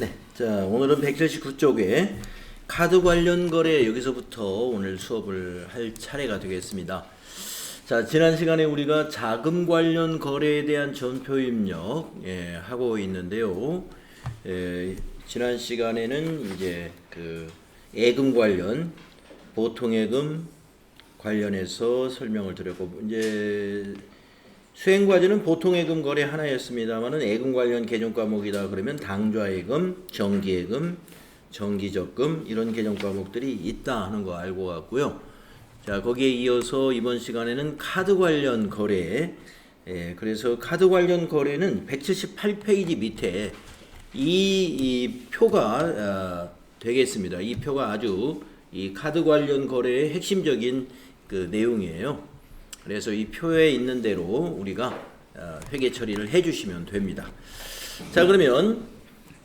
네, 자 오늘은 179쪽에 카드 관련 거래 여기서부터 오늘 수업을 할 차례가 되겠습니다. 자 지난 시간에 우리가 자금 관련 거래에 대한 전표 입력 하고 있는데요. 지난 시간에는 이제 그 예금 관련 보통예금 관련해서 설명을 드렸고 이제 수행과제는 보통예금 거래 하나였습니다만은 예금 관련 개정 과목이다 그러면 당좌예금, 정기예금, 정기적금 이런 개정 과목들이 있다 하는 거 알고 갔고요. 자 거기에 이어서 이번 시간에는 카드 관련 거래, 그래서 카드 관련 거래는 178페이지 밑에 이 표가 되겠습니다. 이 표가 아주 이 카드 관련 거래의 핵심적인 그 내용이에요. 그래서 이 표에 있는 대로 우리가 회계 처리를 해주시면 됩니다. 자 그러면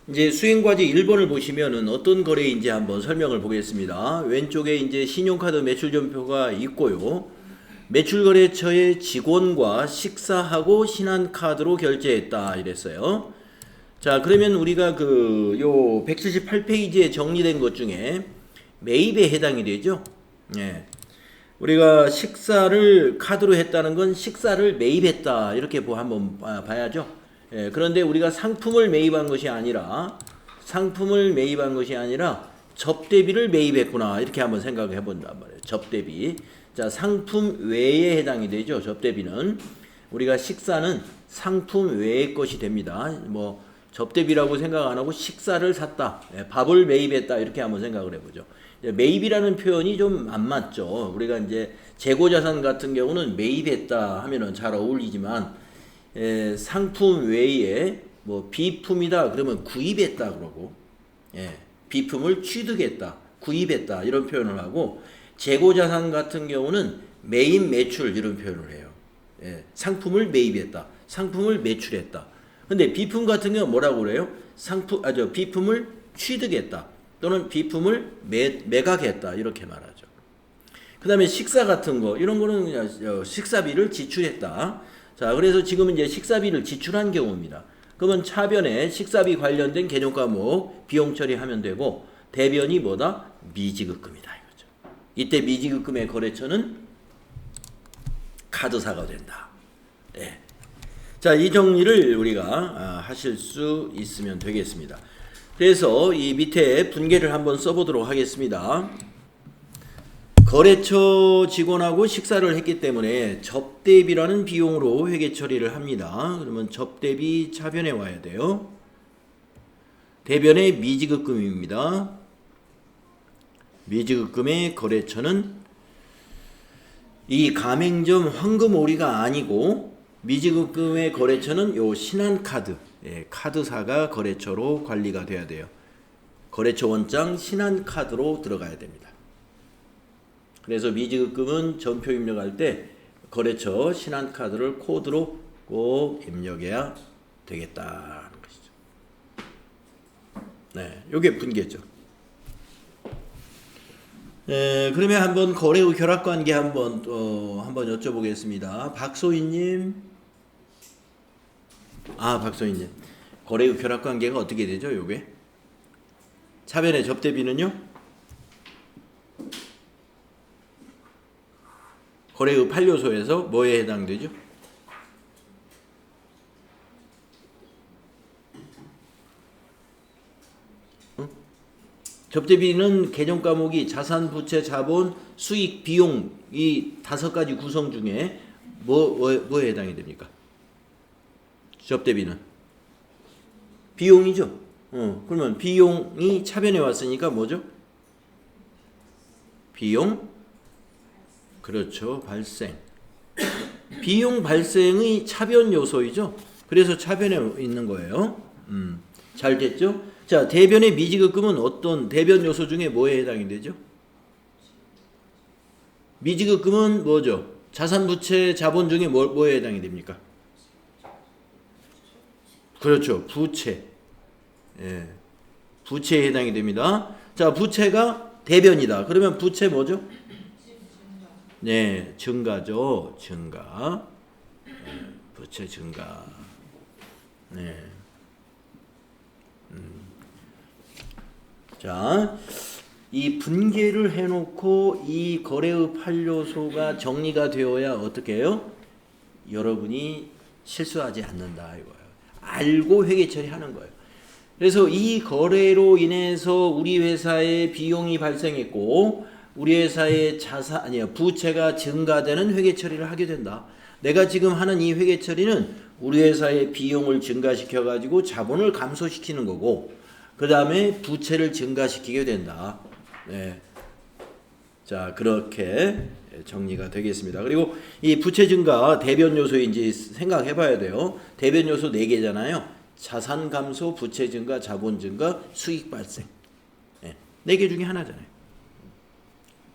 이제 수행과제 1번을 보시면은 어떤 거래인지 한번 설명을 보겠습니다. 왼쪽에 이제 신용카드 매출전표가 있고요. 매출거래처의 직원과 식사하고 신한카드로 결제했다 이랬어요. 자 그러면 우리가 그 요 178페이지에 정리된 것 중에 매입에 해당이 되죠. 우리가 식사를 카드로 했다는 건 식사를 매입했다 이렇게 한번 봐야죠. 그런데 우리가 상품을 매입한 것이 아니라 접대비를 매입했구나 이렇게 한번 생각해 본단 말이에요. 접대비. 자 상품 외에 해당이 되죠. 접대비는 우리가 식사는 상품 외의 것이 됩니다. 뭐 접대비라고 생각 안 하고 식사를 샀다, 밥을 매입했다 이렇게 한번 생각을 해보죠. 매입이라는 표현이 좀 안 맞죠. 우리가 이제 재고자산 같은 경우는 매입했다 하면은 잘 어울리지만 상품 외에 뭐 비품이다 그러면 구입했다 그러고 비품을 취득했다, 구입했다 이런 표현을 하고 재고자산 같은 경우는 매입 매출 이런 표현을 해요. 상품을 매입했다, 상품을 매출했다. 근데 비품 같은 경우는 뭐라고 그래요? 비품을 취득했다 또는 비품을 매각했다 이렇게 말하죠. 그 다음에 식사 같은 거 이런 거는 그냥 식사비를 지출했다. 자 그래서 지금 이제 식사비를 지출한 경우입니다. 그러면 차변에 식사비 관련된 개념 과목 비용 처리하면 되고 대변이 뭐다? 미지급금이다 이거죠. 이때 미지급금의 거래처는 카드사가 된다. 자, 이 정리를 우리가 하실 수 있으면 되겠습니다. 그래서 이 밑에 분계를 한번 써보도록 하겠습니다. 거래처 직원하고 식사를 했기 때문에 접대비라는 비용으로 회계 처리를 합니다. 그러면 접대비 차변에 와야 돼요. 대변에 미지급금입니다. 미지급금의 거래처는 이 가맹점 황금오리가 아니고 미지급금의 거래처는 요 신한카드, 카드사가 거래처로 관리가 돼야 돼요. 거래처 원장 신한카드로 들어가야 됩니다. 그래서 미지급금은 전표 입력할 때 거래처 신한카드를 코드로 꼭 입력해야 되겠다는 것이죠. 요게 분계죠. 그러면 한번 거래 후 결합관계 한번 여쭤보겠습니다. 박소희님. 박소희님. 거래 후 결합관계가 어떻게 되죠? 요게 차변의 접대비는요? 거래 후 판료소에서 뭐에 해당되죠? 접대비는 개정 과목이 자산, 부채, 자본, 수익, 비용 이 5가지 구성 중에 뭐에 해당이 됩니까? 접대비는 비용이죠. 그러면 비용이 차변에 왔으니까 뭐죠? 비용? 그렇죠. 발생. 비용 발생의 차변 요소이죠. 그래서 차변에 있는 거예요. 잘 됐죠? 자, 대변의 미지급금은 어떤 대변 요소 중에 뭐에 해당이 되죠? 미지급금은 뭐죠? 자산, 부채, 자본 중에 뭐에 해당이 됩니까? 그렇죠. 부채. 부채에 해당이 됩니다. 자, 부채가 대변이다. 그러면 부채 뭐죠? 증가죠. 증가. 부채 증가. 자, 이 분계를 해놓고 이 거래의 8요소가 정리가 되어야 어떻게 해요? 여러분이 실수하지 않는다 이거예요. 알고 회계 처리하는 거예요. 그래서 이 거래로 인해서 우리 회사에 비용이 발생했고 우리 회사의 부채가 증가되는 회계 처리를 하게 된다. 내가 지금 하는 이 회계 처리는 우리 회사의 비용을 증가시켜 가지고 자본을 감소시키는 거고 그 다음에 부채를 증가시키게 된다. 네. 자, 그렇게 정리가 되겠습니다. 그리고 이 부채 증가 대변 요소인지 생각해 봐야 돼요. 대변 요소 4개잖아요. 자산 감소, 부채 증가, 자본 증가, 수익 발생. 네. 4개 중에 하나잖아요.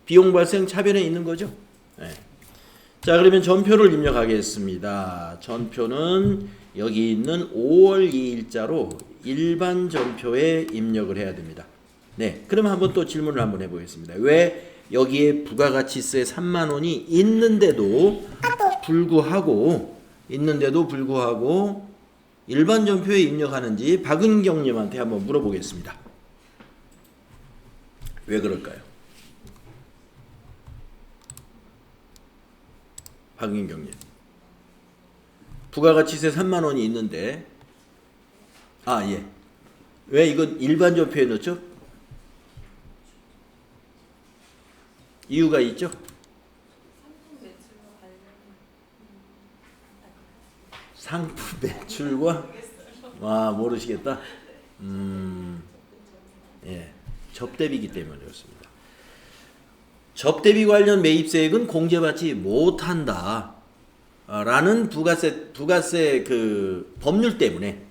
비용 발생 차변에 있는 거죠. 네. 자, 그러면 전표를 입력하겠습니다. 전표는 여기 있는 5월 2일자로 일반 전표에 입력을 해야 됩니다. 네, 그럼 한번 또 질문을 한번 해보겠습니다. 왜 여기에 부가가치세 3만 원이 있는데도 불구하고 일반 전표에 입력하는지 박은경님한테 한번 물어보겠습니다. 왜 그럴까요? 박은경님. 부가가치세 3만 원이 있는데 예. 왜 이건 일반 전표에 넣죠? 이유가 있죠? 상품 매출과 모르시겠다. 예, 접대비기 때문에 그렇습니다. 접대비 관련 매입세액은 공제받지 못한다. 라는 부가세 그 법률 때문에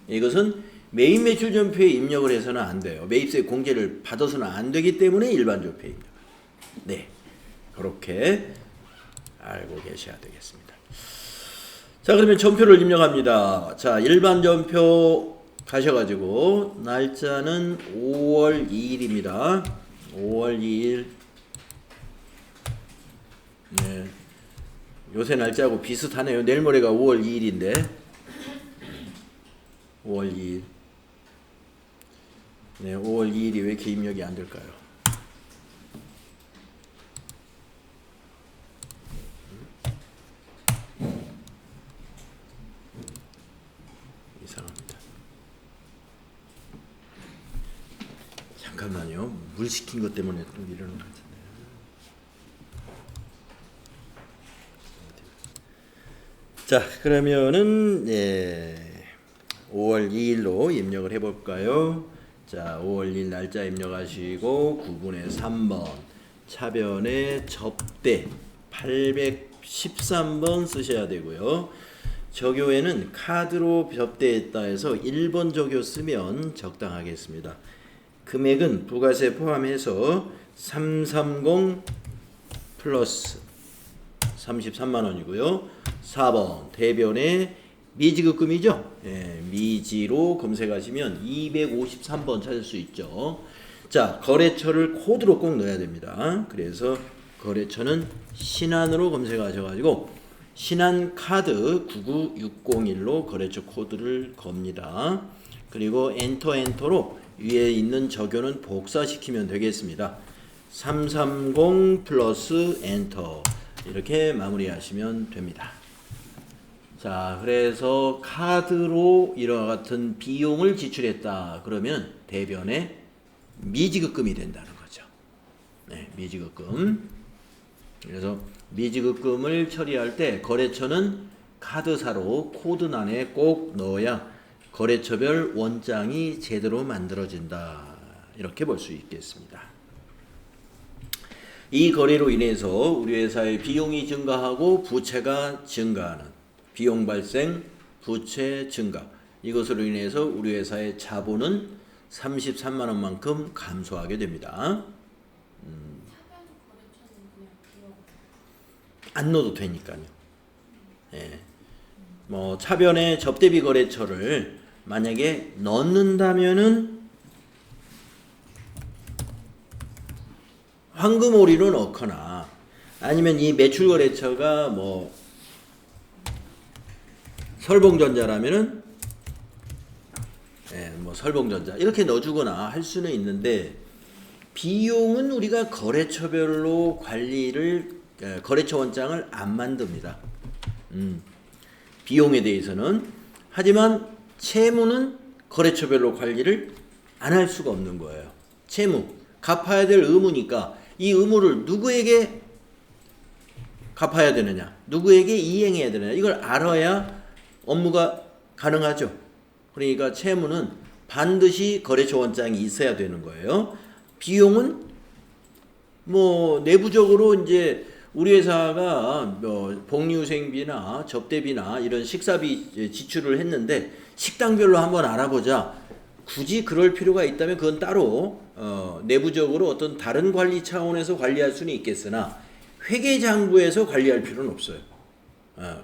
이것은 매입 매출 전표에 입력을 해서는 안 돼요. 매입세 공제를 받아서는 안 되기 때문에 일반 전표에 입력. 네, 그렇게 알고 계셔야 되겠습니다. 자, 그러면 전표를 입력합니다. 자, 일반 전표 가셔가지고 날짜는 5월 2일입니다. 5월 2일. 네, 요새 날짜하고 비슷하네요. 내일 모레가 5월 2일인데 5월 2일. 네, 5월 2일이 왜 이렇게 입력이 안 될까요? 이상합니다. 잠깐만요. 물 식힌 것 때문에 또 이러는 것 같은데. 자, 그러면은 5월 2일로 입력을 해볼까요? 자, 5월 2일 날짜 입력하시고 9분의 3번 차변에 접대 813번 쓰셔야 되고요. 적요에는 카드로 접대했다 해서 1번 적요 쓰면 적당하겠습니다. 금액은 부가세 포함해서 330 플러스 33만 원이고요. 4번 대변에 미지급금이죠. 미지로 검색하시면 253번 찾을 수 있죠. 자, 거래처를 코드로 꼭 넣어야 됩니다. 그래서 거래처는 신한으로 검색하셔가지고 신한카드 99601로 거래처 코드를 겁니다. 그리고 엔터로 위에 있는 적요는 복사시키면 되겠습니다. 330 플러스 엔터 이렇게 마무리하시면 됩니다. 자, 그래서 카드로 이와 같은 비용을 지출했다. 그러면 대변에 미지급금이 된다는 거죠. 네, 미지급금. 그래서 미지급금을 처리할 때 거래처는 카드사로 코드란에 꼭 넣어야 거래처별 원장이 제대로 만들어진다. 이렇게 볼 수 있겠습니다. 이 거래로 인해서 우리 회사의 비용이 증가하고 부채가 증가하는 비용 발생, 부채 증가. 이것으로 인해서 우리 회사의 자본은 33만 원만큼 감소하게 됩니다. 안 넣어도 되니까요. 예. 뭐 차변에 접대비 거래처를 만약에 넣는다면은 황금오리로 넣거나 아니면 이 매출 거래처가 뭐 설봉전자라면은 뭐 설봉전자 이렇게 넣어주거나 할 수는 있는데 비용은 우리가 거래처별로 관리를 거래처 원장을 안 만듭니다. 비용에 대해서는. 하지만 채무는 거래처별로 관리를 안 할 수가 없는 거예요. 채무, 갚아야 될 의무니까 이 의무를 누구에게 갚아야 되느냐, 누구에게 이행해야 되느냐, 이걸 알아야 업무가 가능하죠. 그러니까 채무는 반드시 거래처 원장이 있어야 되는 거예요. 비용은 뭐 내부적으로 이제 우리 회사가 뭐 복리후생비나 접대비나 이런 식사비 지출을 했는데 식당별로 한번 알아보자. 굳이 그럴 필요가 있다면 그건 따로 내부적으로 어떤 다른 관리 차원에서 관리할 수는 있겠으나 회계장부에서 관리할 필요는 없어요.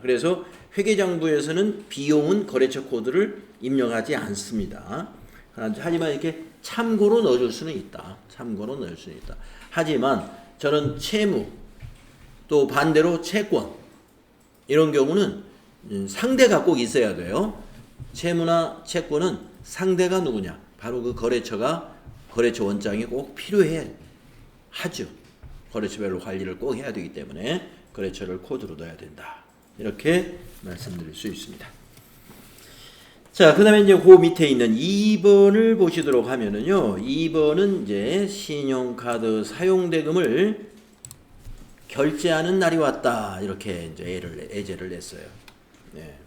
그래서 회계장부에서는 비용은 거래처 코드를 입력하지 않습니다. 하지만 이렇게 참고로 넣어줄 수는 있다. 참고로 넣을 수는 있다. 하지만 저는 채무 또 반대로 채권 이런 경우는 상대가 꼭 있어야 돼요. 채무나 채권은 상대가 누구냐? 바로 그 거래처 원장이 꼭 필요해 하죠. 거래처별로 관리를 꼭 해야 되기 때문에 거래처를 코드로 넣어야 된다. 이렇게 말씀드릴 수 있습니다. 자, 그 다음에 이제 그 밑에 있는 2번을 보시도록 하면은요, 2번은 이제 신용카드 사용대금을 결제하는 날이 왔다. 이렇게 이제 예제를 냈어요. 네.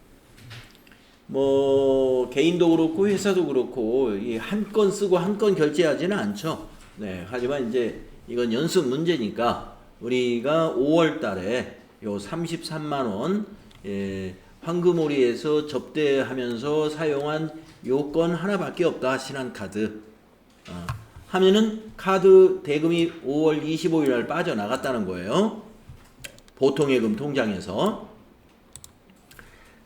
뭐, 개인도 그렇고 회사도 그렇고, 이 한 건 쓰고 한 건 결제하지는 않죠. 네. 하지만 이제 이건 연습 문제니까 우리가 5월 달에 요 33만원, 황금오리에서 접대하면서 사용한 요건 하나밖에 없다. 신한카드. 하면은 카드 대금이 5월 25일 날 빠져나갔다는 거예요. 보통예금 통장에서.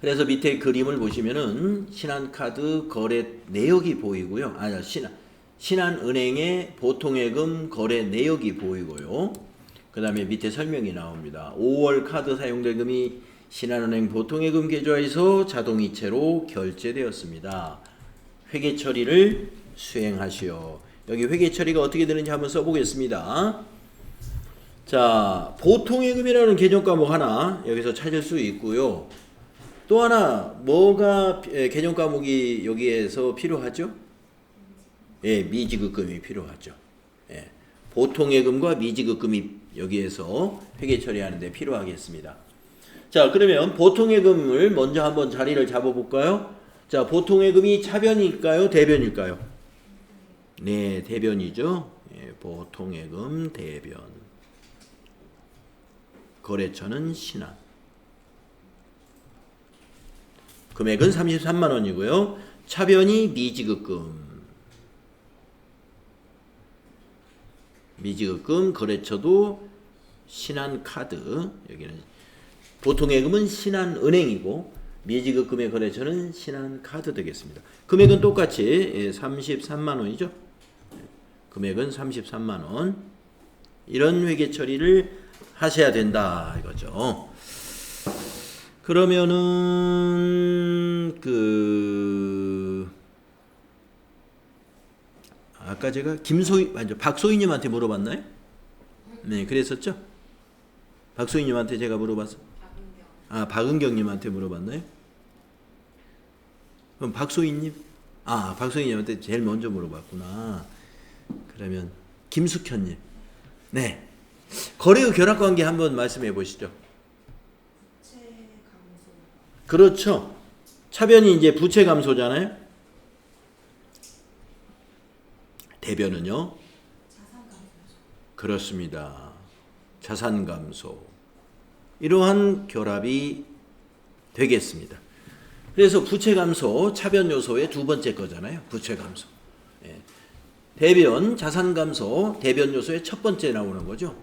그래서 밑에 그림을 보시면은 신한카드 거래 내역이 보이고요. 신한은행의 보통예금 거래 내역이 보이고요. 그 다음에 밑에 설명이 나옵니다. 5월 카드 사용대금이 신한은행 보통예금 계좌에서 자동이체로 결제되었습니다. 회계 처리를 수행하시오. 여기 회계 처리가 어떻게 되는지 한번 써보겠습니다. 자, 보통예금이라는 개념 과목 하나 여기서 찾을 수 있고요. 또 하나 뭐가 개념 과목이 여기에서 필요하죠? 예, 미지급금이 필요하죠. 예, 보통예금과 미지급금이 여기에서 회계 처리하는 데 필요하겠습니다. 자, 그러면 보통예금을 먼저 한번 자리를 잡아볼까요? 자, 보통예금이 차변일까요? 대변일까요? 네, 대변이죠. 예, 보통예금 대변. 거래처는 신한. 금액은 33만원이고요. 차변이 미지급금. 미지급금 거래처도 신한카드. 여기는 보통예금은 신한은행이고 미지급금의 거래처는 신한카드 되겠습니다. 금액은 똑같이 33만원이죠. 금액은 33만원. 이런 회계 처리를 하셔야 된다 이거죠. 그러면은 아까 제가 박소희님한테 물어봤나요? 네, 그랬었죠. 박소희님한테 제가 물어봤어. 박은경님한테 물어봤나요? 그럼 박소희님? 박소희님한테 제일 먼저 물어봤구나. 그러면 김숙현님. 네. 거래의 결합관계 한번 말씀해 보시죠. 그렇죠. 차변이 이제 부채 감소잖아요. 대변은요? 그렇습니다. 자산 감소. 이러한 결합이 되겠습니다. 그래서 부채 감소, 차변 요소의 두 번째 거잖아요. 부채 감소. 예. 대변, 자산 감소, 대변 요소의 첫 번째 나오는 거죠.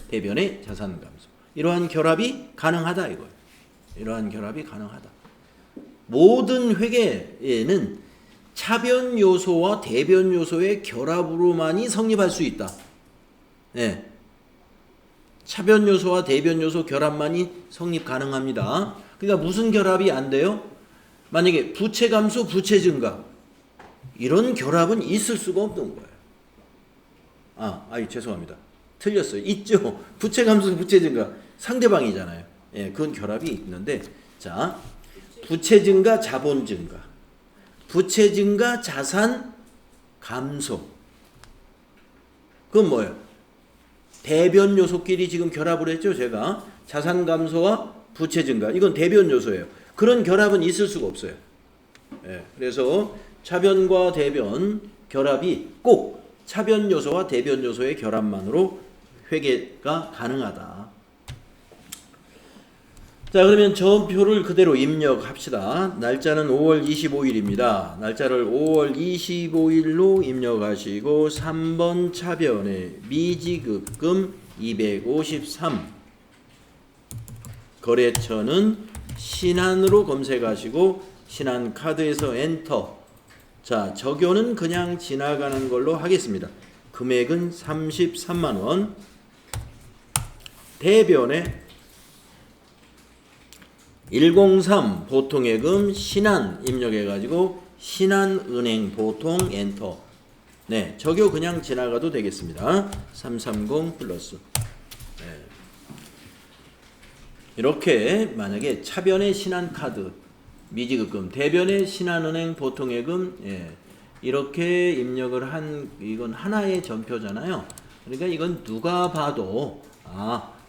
대변의 자산 감소. 이러한 결합이 가능하다 이거예요. 이러한 결합이 가능하다. 모든 회계에는 차변 요소와 대변 요소의 결합으로만이 성립할 수 있다. 예. 차변 요소와 대변 요소 결합만이 성립 가능합니다. 그러니까 무슨 결합이 안 돼요? 만약에 부채 감소, 부채 증가. 이런 결합은 있을 수가 없는 거예요. 죄송합니다. 틀렸어요. 있죠. 부채 감소, 부채 증가. 상대방이잖아요. 예, 그건 결합이 있는데, 자, 부채 증가, 자본 증가. 부채 증가, 자산 감소. 그건 뭐예요? 대변 요소끼리 지금 결합을 했죠, 제가. 자산 감소와 부채 증가. 이건 대변 요소예요. 그런 결합은 있을 수가 없어요. 예, 그래서 차변과 대변 결합이 꼭 차변 요소와 대변 요소의 결합만으로 회계가 가능하다. 자, 그러면 전표를 그대로 입력합시다. 날짜는 5월 25일입니다. 날짜를 5월 25일로 입력하시고 3번 차변에 미지급금 253 거래처는 신한으로 검색하시고 신한카드에서 엔터. 자, 적요는 그냥 지나가는 걸로 하겠습니다. 금액은 33만원. 대변에 103 보통예금 신한 입력해가지고 신한은행 보통 엔터. 네, 적요 그냥 지나가도 되겠습니다. 330 플러스. 네. 이렇게 만약에 차변의 신한카드 미지급금, 대변의 신한은행 보통예금, 예, 이렇게 입력을 한, 이건 하나의 전표잖아요. 그러니까 이건 누가 봐도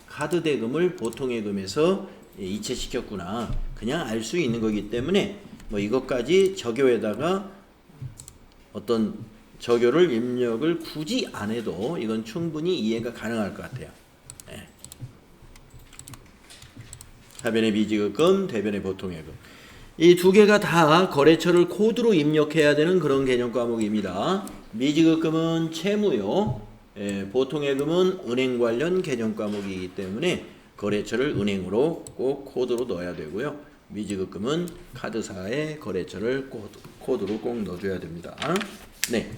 카드 대금을 보통예금에서 이체시켰구나, 그냥 알 수 있는 거기 때문에 뭐 이것까지 적요에다가 어떤 적요를 입력을 굳이 안 해도 이건 충분히 이해가 가능할 것 같아요. 예. 차변의 미지급금, 대변의 보통예금. 이 두 개가 다 거래처를 코드로 입력해야 되는 그런 개념 과목입니다. 미지급금은 채무요, 보통예금은 은행 관련 개념 과목이기 때문에 거래처를 은행으로 꼭 코드로 넣어야 되고요. 미지급금은 카드사의 거래처를 코드로 꼭 넣어줘야 됩니다. 네.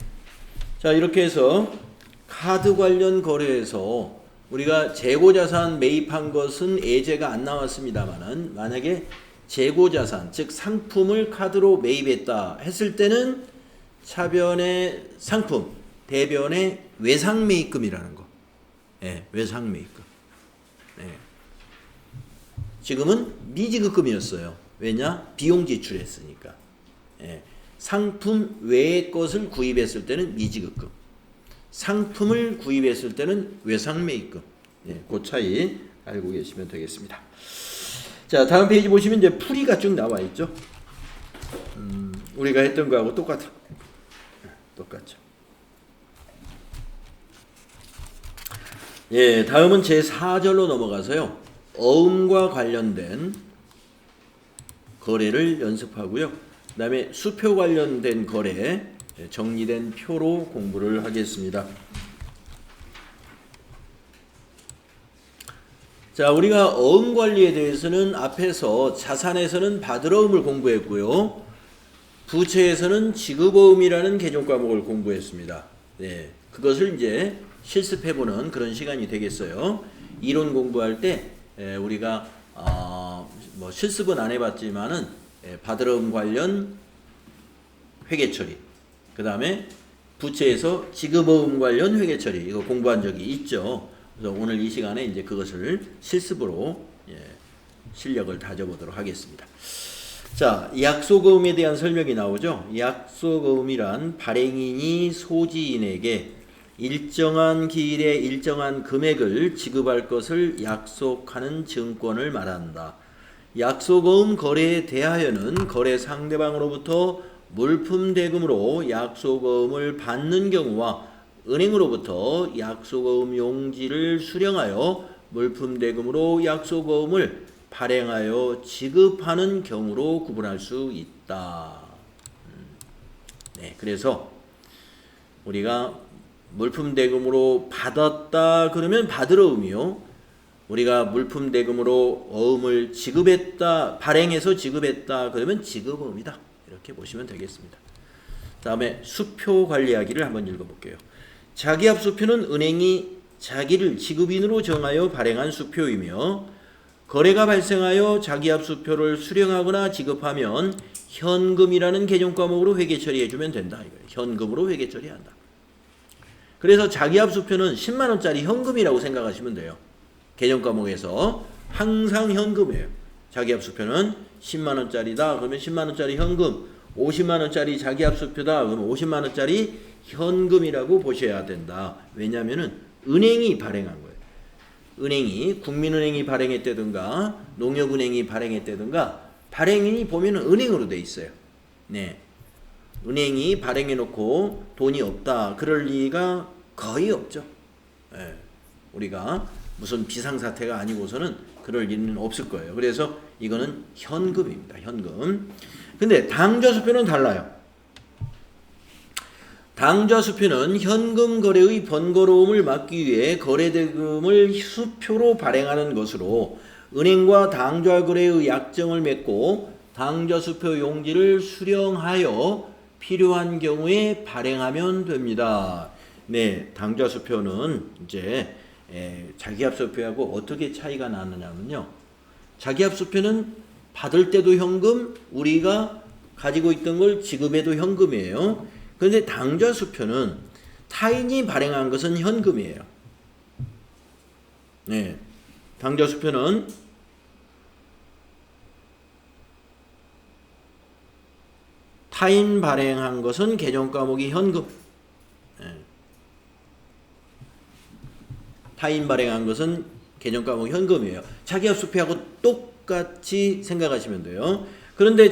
자, 이렇게 해서 카드 관련 거래에서 우리가 재고자산 매입한 것은 예제가 안 나왔습니다만은, 만약에 재고자산, 즉 상품을 카드로 매입했다 했을 때는 차변의 상품, 대변의 외상매입금이라는 거. 예, 외상매입금. 예. 지금은 미지급금이었어요. 왜냐? 비용 지출했으니까. 예. 상품 외의 것을 구입했을 때는 미지급금. 상품을 구입했을 때는 외상매입금. 예, 그 차이 알고 계시면 되겠습니다. 자, 다음 페이지 보시면 이제 풀이가 쭉 나와 있죠. 우리가 했던 거하고 똑같죠. 예, 다음은 제 4절로 넘어가서요. 어음과 관련된 거래를 연습하고요. 그 다음에 수표 관련된 거래 정리된 표로 공부를 하겠습니다. 자, 우리가 어음 관리에 대해서는 앞에서 자산에서는 받으러음을 공부했고요. 부채에서는 지급어음이라는 개념 과목을 공부했습니다. 네, 그것을 이제 실습해보는 그런 시간이 되겠어요. 이론 공부할 때 우리가 뭐 실습은 안 해봤지만은 받으러음 관련 회계 처리, 그 다음에 부채에서 지급어음 관련 회계 처리, 이거 공부한 적이 있죠. 그래서 오늘 이 시간에 이제 그것을 실습으로 실력을 다져보도록 하겠습니다. 자, 약속어음에 대한 설명이 나오죠. 약속어음이란 발행인이 소지인에게 일정한 기일에 일정한 금액을 지급할 것을 약속하는 증권을 말한다. 약속어음 거래에 대하여는 거래 상대방으로부터 물품 대금으로 약속어음을 받는 경우와 은행으로부터 약속어음 용지를 수령하여 물품 대금으로 약속어음을 발행하여 지급하는 경우로 구분할 수 있다. 네, 그래서 우리가 물품 대금으로 받았다 그러면 받으러음이요. 우리가 물품 대금으로 어음을 지급했다, 발행해서 지급했다 그러면 지급어음이다. 이렇게 보시면 되겠습니다. 다음에 수표 관리하기를 한번 읽어볼게요. 자기압 수표는 은행이 자기를 지급인으로 정하여 발행한 수표이며, 거래가 발생하여 자기압 수표를 수령하거나 지급하면 현금이라는 개정 과목으로 회계 처리해주면 된다. 이거예요. 현금으로 회계 처리한다. 그래서 자기합수표는 10만 원짜리 현금이라고 생각하시면 돼요. 개정 과목에서 항상 현금이에요. 자기합수표는 10만 원짜리다. 그러면 10만 원짜리 현금, 50만 원짜리 자기합수표다. 그러면 50만 원짜리 현금이라고 보셔야 된다. 왜냐하면은 은행이 발행한 거예요. 은행이 국민은행이 발행했다든가 농협은행이 발행했다든가 발행인이 보면은 은행으로 돼 있어요. 네, 은행이 발행해 놓고 돈이 없다. 그럴 리가 거의 없죠. 네, 우리가 무슨 비상사태가 아니고서는 그럴 리는 없을 거예요. 그래서 이거는 현금입니다. 현금. 근데 당좌수표는 달라요. 당좌수표는 현금 거래의 번거로움을 막기 위해 거래대금을 수표로 발행하는 것으로 은행과 당좌 거래의 약정을 맺고 당좌수표 용지를 수령하여 필요한 경우에 발행하면 됩니다. 네, 당좌수표는 이제 자기합수표하고 어떻게 차이가 나느냐면요. 자기합수표는 받을 때도 현금, 우리가 가지고 있던 걸 지급해도 현금이에요. 그런데 당좌수표는 타인이 발행한 것은 현금이에요. 네, 당좌수표는 타인 발행한 것은 개정 과목이 현금. 네. 타인 발행한 것은 개정 과목 현금이에요. 자기합수표하고 똑같이 생각하시면 돼요. 그런데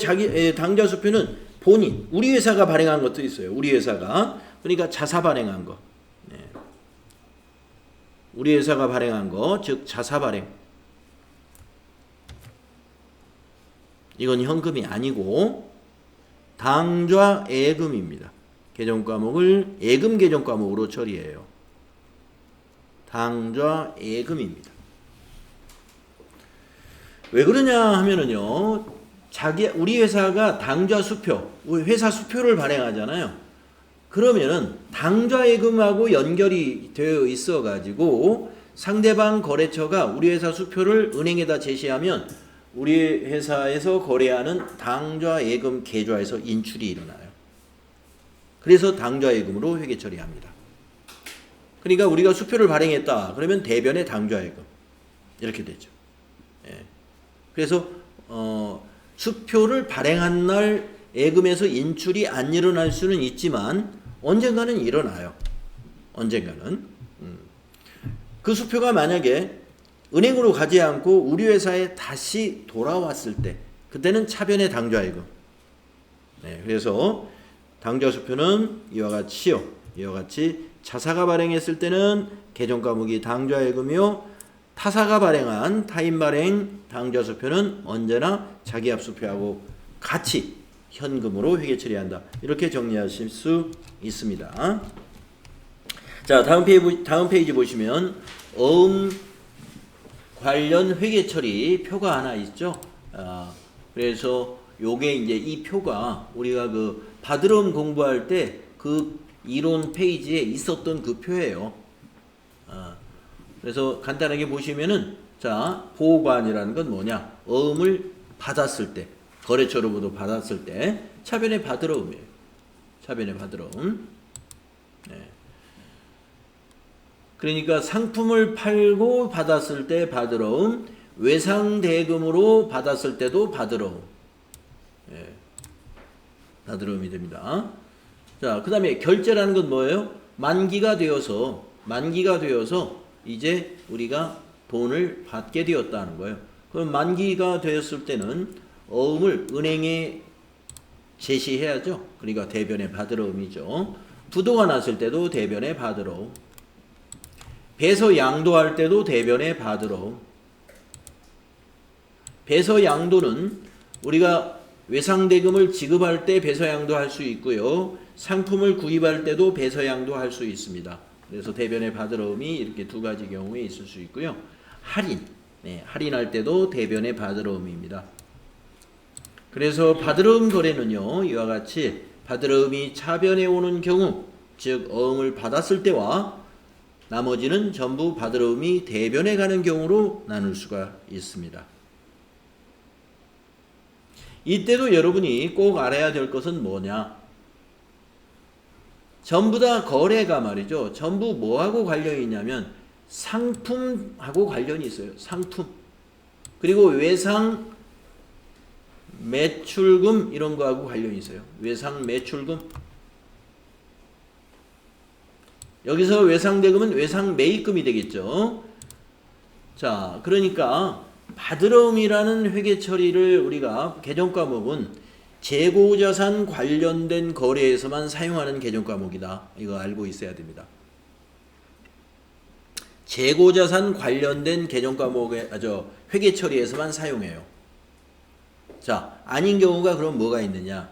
당좌수표는 본인, 우리 회사가 발행한 것도 있어요. 우리 회사가. 그러니까 자사 발행한 거. 네. 우리 회사가 발행한 거, 즉 자사 발행. 이건 현금이 아니고 당좌 예금입니다. 개정 과목을 예금 개정 과목으로 처리해요. 당좌 예금입니다. 왜 그러냐 하면은요. 우리 회사가 당좌 수표, 회사 수표를 발행하잖아요. 그러면은 당좌 예금하고 연결이 되어 있어 가지고 상대방 거래처가 우리 회사 수표를 은행에다 제시하면 우리 회사에서 거래하는 당좌 예금 계좌에서 인출이 일어나요. 그래서 당좌 예금으로 회계 처리합니다. 그러니까 우리가 수표를 발행했다. 그러면 대변의 당좌 예금 이렇게 되죠. 예. 그래서 수표를 발행한 날 예금에서 인출이 안 일어날 수는 있지만 언젠가는 일어나요. 언젠가는. 그 수표가 만약에 은행으로 가지 않고 우리 회사에 다시 돌아왔을 때 그때는 차변의 당좌예금. 네, 그래서 당좌수표는 이와 같이 자사가 발행했을 때는 개정 과목이 당좌예금이요. 타사가 발행한 타인 발행 당좌수표는 언제나 자기합수표하고 같이 현금으로 회계 처리한다. 이렇게 정리하실 수 있습니다. 자, 다음 페이지 보시면 어음 관련 회계 처리 표가 하나 있죠. 그래서 요게 이제 이 표가 우리가 그 바드럼 공부할 때 그 이론 페이지에 있었던 그 표예요. 그래서 간단하게 보시면은 자, 보관이라는 건 뭐냐? 어음을 받았을 때, 거래처로부터 받았을 때 차변의 바드러움이에요. 차변의 바드러움. 네. 그러니까 상품을 팔고 받았을 때 바드러움, 외상대금으로 받았을 때도 바드러움. 예, 바드러움이 됩니다. 자, 그 다음에 결제라는 건 뭐예요? 만기가 되어서 이제 우리가 돈을 받게 되었다는 거예요. 그럼 만기가 되었을 때는 어음을 은행에 제시해야죠. 그러니까 대변의 바드러움이죠. 부도가 났을 때도 대변의 바드러움. 배서 양도할 때도 대변의 바드러움. 배서 양도는 우리가 외상대금을 지급할 때 배서 양도할 수 있고요. 상품을 구입할 때도 배서 양도할 수 있습니다. 그래서 대변의 바드러움이 이렇게 두 가지 경우에 있을 수 있고요. 할인, 할인할 때도 대변의 바드러움입니다. 그래서 바드러움 거래는요. 이와 같이 바드러움이 차변에 오는 경우, 즉 어음을 받았을 때와 나머지는 전부 바드러움이 대변에 가는 경우로 나눌 수가 있습니다. 이때도 여러분이 꼭 알아야 될 것은 뭐냐? 전부 다 거래가 말이죠. 전부 뭐하고 관련이 있냐면 상품하고 관련이 있어요. 상품. 그리고 외상 매출금 이런 거하고 관련이 있어요. 외상 매출금. 여기서 외상대금은 외상 매입금이 되겠죠. 자, 그러니까 받으러움이라는 회계 처리를 우리가 개정 과목은 재고자산 관련된 거래에서만 사용하는 개정 과목이다. 이거 알고 있어야 됩니다. 재고자산 관련된 개정 과목에 회계 처리에서만 사용해요. 자, 아닌 경우가 그럼 뭐가 있느냐?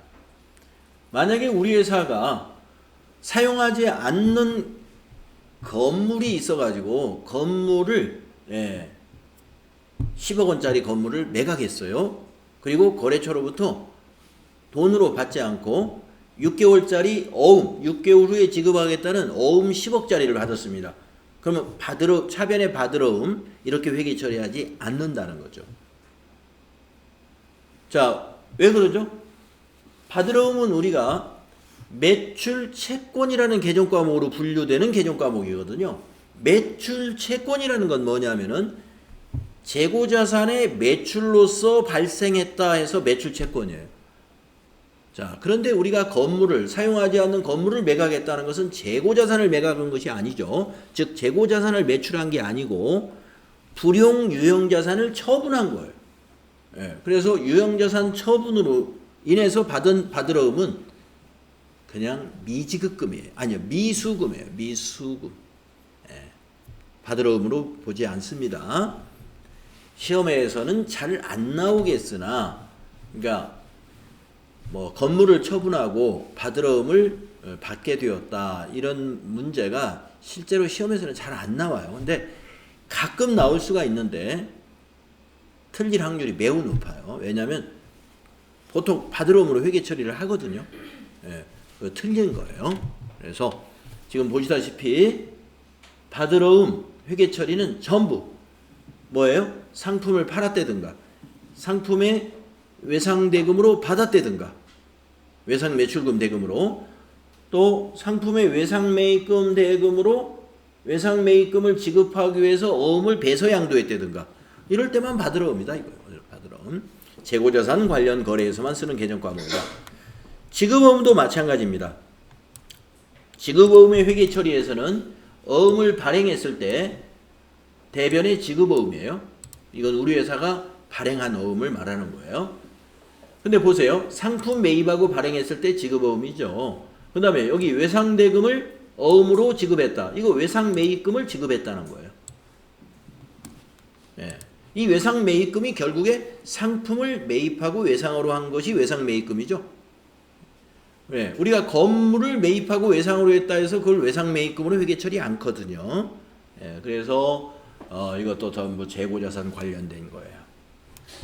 만약에 우리 회사가 사용하지 않는 건물이 있어가지고 건물을 10억 원짜리 건물을 매각했어요. 그리고 거래처로부터 돈으로 받지 않고 6개월짜리 어음, 6개월 후에 지급하겠다는 어음 10억짜리를 받았습니다. 그러면 차변의 받으러움 이렇게 회계 처리하지 않는다는 거죠. 자, 왜 그러죠? 받으러움은 우리가 매출 채권이라는 개정 과목으로 분류되는 개정 과목이거든요. 매출 채권이라는 건 뭐냐면은 재고자산의 매출로서 발생했다 해서 매출 채권이에요. 자, 그런데 우리가 건물을 사용하지 않는 건물을 매각했다는 것은 재고자산을 매각한 것이 아니죠. 즉 재고자산을 매출한 게 아니고 불용 유형자산을 처분한 거예요. 그래서 유형자산 처분으로 인해서 받은 받으러움은 그냥 미지급금이에요. 아니요, 미수금이에요. 미수금. 받으러움으로 보지 않습니다. 시험에서는 잘 안 나오겠으나, 그러니까 뭐 건물을 처분하고 받으러움을 받게 되었다 이런 문제가 실제로 시험에서는 잘 안 나와요. 근데 가끔 나올 수가 있는데 틀릴 확률이 매우 높아요. 왜냐하면 보통 받으러움으로 회계 처리를 하거든요. 틀린 거예요. 그래서 지금 보시다시피 받으러움 회계 처리는 전부 뭐예요? 상품을 팔았다든가 상품의 외상대금으로 받았다든가 외상 매출금 대금으로 또 상품의 외상 매입금 대금으로 외상 매입금을 지급하기 위해서 어음을 배서양도했다든가 이럴 때만 받으러움이다 이거예요. 받으러움. 재고자산 관련 거래에서만 쓰는 개정 과목이다. 지급어음도 마찬가지입니다. 지급어음의 회계 처리에서는 어음을 발행했을 때 대변의 지급어음이에요. 이건 우리 회사가 발행한 어음을 말하는 거예요. 근데 보세요. 상품 매입하고 발행했을 때 지급어음이죠. 그 다음에 여기 외상대금을 어음으로 지급했다. 이거 외상 매입금을 지급했다는 거예요. 이 외상 매입금이 결국에 상품을 매입하고 외상으로 한 것이 외상 매입금이죠. 우리가 건물을 매입하고 외상으로 했다 해서 그걸 외상 매입금으로 회계 처리 않거든요. 그래서 이것도 전부 재고자산 관련된 거예요.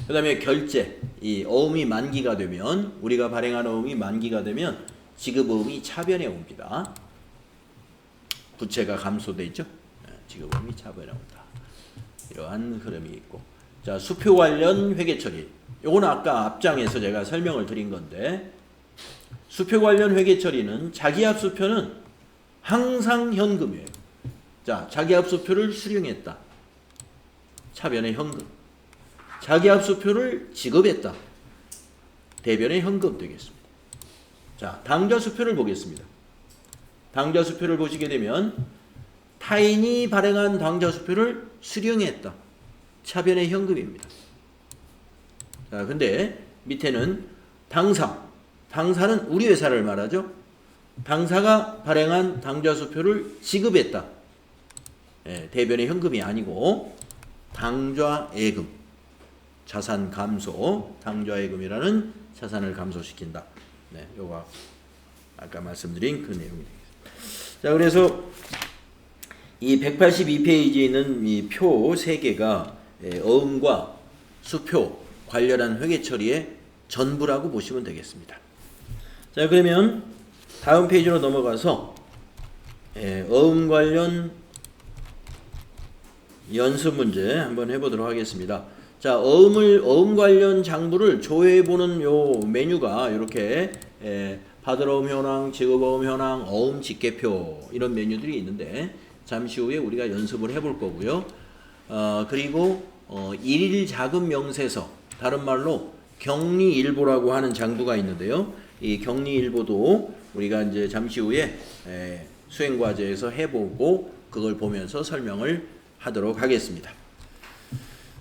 그 다음에 결제, 이 어음이 만기가 되면 우리가 발행한 어음이 만기가 되면 지급어음이 차변에 옵니다. 부채가 감소돼 있죠. 지급어음이 차변에 온다. 이러한 흐름이 있고, 자 수표 관련 회계 처리. 요건 아까 앞장에서 제가 설명을 드린 건데 수표 관련 회계 처리는 자기합 수표는 항상 현금이에요. 자 자기합 수표를 수령했다. 차변의 현금. 자기합 수표를 지급했다. 대변의 현금 되겠습니다. 자 당좌 수표를 보겠습니다. 당좌 수표를 보시게 되면 타인이 발행한 당좌 수표를 수령했다. 차변의 현금입니다. 자, 근데 밑에는 당사. 당사는 우리 회사를 말하죠. 당사가 발행한 당좌 수표를 지급했다. 대변의 현금이 아니고 당좌예금. 자산 감소. 당좌예금이라는 자산을 감소시킨다. 요거 아까 말씀드린 그 내용이 되겠습니다. 자, 그래서 이 182페이지에 있는 이 표 3개가 어음과 수표 관련한 회계 처리의 전부라고 보시면 되겠습니다. 자, 그러면 다음 페이지로 넘어가서 어음 관련 연습 문제 한번 해보도록 하겠습니다. 자, 어음 관련 장부를 조회해보는 요 메뉴가 이렇게 받으러옴 현황, 지급어음 현황, 어음 직계표 이런 메뉴들이 있는데 잠시 후에 우리가 연습을 해볼 거고요. 그리고 일일 자금 명세서, 다른 말로 격리일보라고 하는 장부가 있는데요. 이 격리일보도 우리가 이제 잠시 후에 수행과제에서 해보고 그걸 보면서 설명을 하도록 하겠습니다.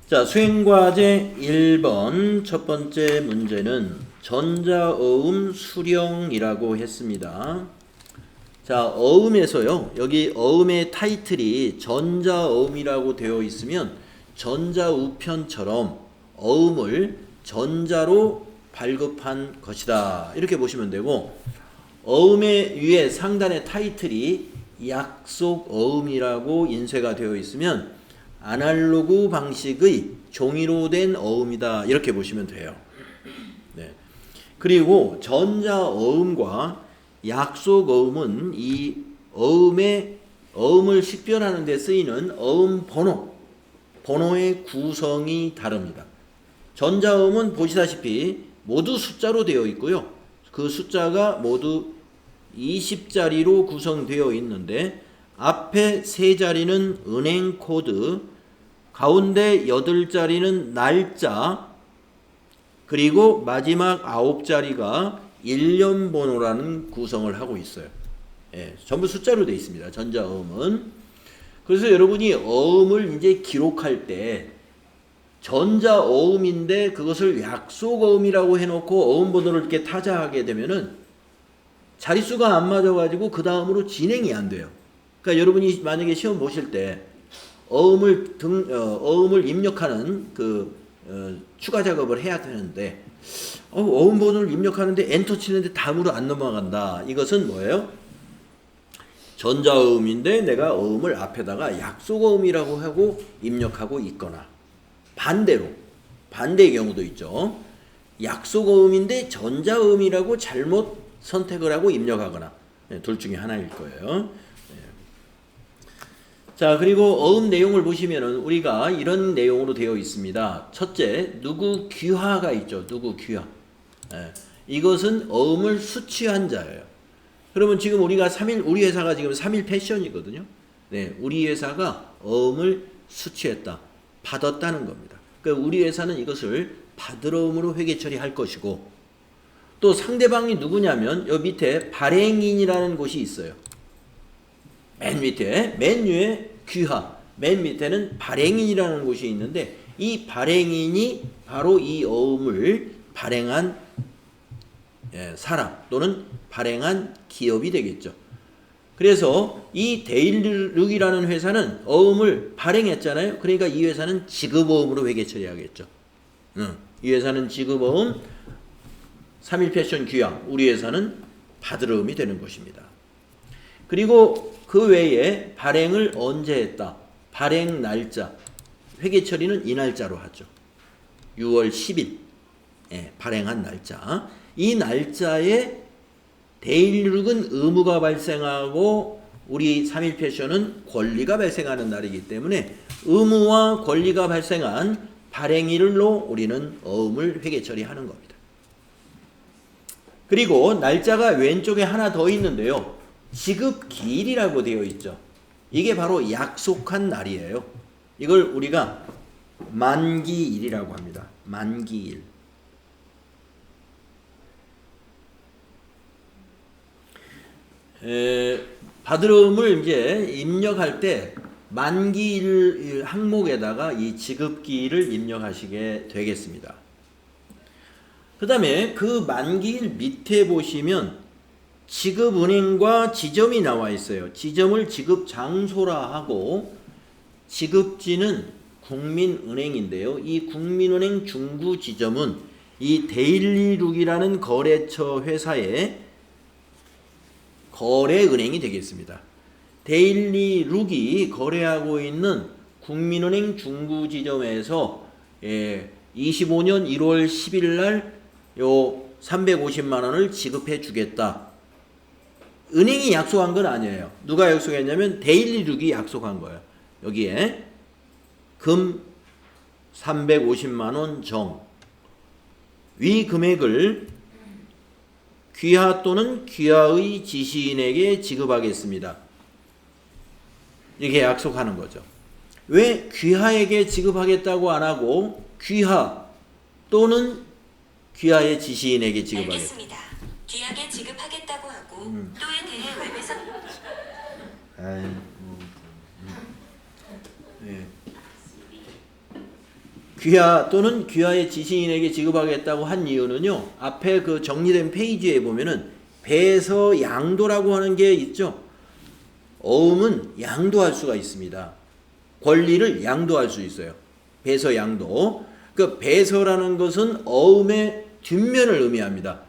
자, 수행과제 1번 첫 번째 문제는 전자어음 수령이라고 했습니다. 자, 어음에서요, 여기 어음의 타이틀이 전자어음이라고 되어 있으면 전자우편처럼 어음을 전자로 발급한 것이다, 이렇게 보시면 되고, 어음의 위에 상단의 타이틀이 약속어음이라고 인쇄가 되어 있으면 아날로그 방식의 종이로 된 어음이다, 이렇게 보시면 돼요. 네. 그리고 전자어음과 약속어음은 이 어음을 식별하는 데 쓰이는 어음 번호의 구성이 다릅니다. 전자어음은 보시다시피 모두 숫자로 되어 있고요. 그 숫자가 모두 20자리로 구성되어 있는데 앞에 3자리는 은행 코드, 가운데 8자리는 날짜, 그리고 마지막 9자리가 일련 번호라는 구성을 하고 있어요. 예, 전부 숫자로 되어 있습니다. 전자어음은. 그래서 여러분이 어음을 이제 기록할 때 전자어음인데 그것을 약속어음이라고 해놓고 어음 번호를 이렇게 타자하게 되면은 자릿수가 안 맞아가지고 그 다음으로 진행이 안 돼요. 그러니까 여러분이 만약에 시험 보실 때 어음을 입력하는 추가 작업을 해야 되는데 어음 번호를 입력하는데 엔터 치는데 다음으로 안 넘어간다. 이것은 뭐예요? 전자어음인데 내가 어음을 앞에다가 약속어음이라고 하고 입력하고 있거나, 반대의 경우도 있죠. 약속어음인데 전자어음이라고 잘못 선택을 하고 입력하거나, 둘 중에 하나일 거예요. 자, 그리고 어음 내용을 보시면은 우리가 이런 내용으로 되어 있습니다. 첫째, 누구 귀하가 있죠. 누구 귀하. 이것은 어음을 수취한 자예요. 그러면 지금 우리 회사가 지금 3일 패션이거든요. 네, 우리 회사가 어음을 수취했다, 받았다는 겁니다. 그러니까 우리 회사는 이것을 받으러음으로 회계 처리할 것이고, 또 상대방이 누구냐면 여기 밑에 발행인이라는 곳이 있어요. 맨 위에 귀하, 맨 밑에는 발행인이라는 곳이 있는데 이 발행인이 바로 이 어음을 발행한 사람 또는 발행한 기업이 되겠죠. 그래서 이 데일룩이라는 회사는 어음을 발행했잖아요. 그러니까 이 회사는 지급어음으로 회계 처리하겠죠. 이 회사는 지급어음, 3일 패션 귀하, 우리 회사는 받으러음이 되는 것입니다. 그리고 그 외에 발행을 언제 했다, 발행 날짜, 회계 처리는 이 날짜로 하죠. 6월 10일 발행한 날짜. 이 날짜에 데일룩은 의무가 발생하고 우리 3일 패션은 권리가 발생하는 날이기 때문에 의무와 권리가 발생한 발행일로 우리는 어음을 회계 처리하는 겁니다. 그리고 날짜가 왼쪽에 하나 더 있는데요. 지급기일이라고 되어 있죠. 이게 바로 약속한 날이에요. 이걸 우리가 만기일이라고 합니다. 만기일. 받으러음을 이제 입력할 때 만기일 항목에다가 이 지급기일을 입력하시게 되겠습니다. 그 다음에 그 만기일 밑에 보시면 지급은행과 지점이 나와 있어요. 지점을 지급 장소라 하고 지급지는 국민은행인데요. 이 국민은행 중구 지점은 이 데일리룩이라는 거래처 회사의 거래은행이 되겠습니다. 데일리룩이 거래하고 있는 국민은행 중구 지점에서 25년 1월 10일 날 요 350만 원을 지급해 주겠다. 은행이 약속한 건 아니에요. 누가 약속했냐면 데일리룩이 약속한 거예요. 여기에 금 350만 원 정. 위 금액을 귀하 또는 귀하의 지시인에게 지급하겠습니다. 이렇게 약속하는 거죠. 왜 귀하에게 지급하겠다고 안 하고 귀하 또는 귀하의 지시인에게 지급하겠다. 알겠습니다. 귀하게 지급하겠다고 하고 또에 대해 외배상 예. 귀하 또는 귀하의 지시인에게 지급하겠다고 한 이유는요. 앞에 그 정리된 페이지에 보면은 배서 양도라고 하는 게 있죠. 어음은 양도할 수가 있습니다. 권리를 양도할 수 있어요. 배서 양도. 그 배서라는 것은 어음의 뒷면을 의미합니다.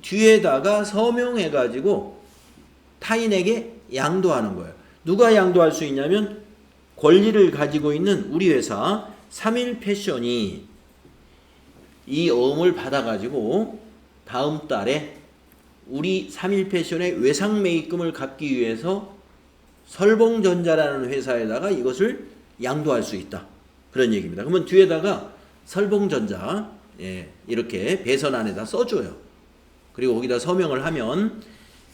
뒤에다가 서명해 가지고 타인에게 양도하는 거예요. 누가 양도할 수 있냐면 권리를 가지고 있는 우리 회사 3일패션이 이 어음을 받아가지고 다음 달에 우리 3일패션의 외상매입금을 갚기 위해서 설봉전자라는 회사에다가 이것을 양도할 수 있다. 그런 얘기입니다. 그러면 뒤에다가 설봉전자 이렇게 배선안에다 써줘요. 그리고 거기다 서명을 하면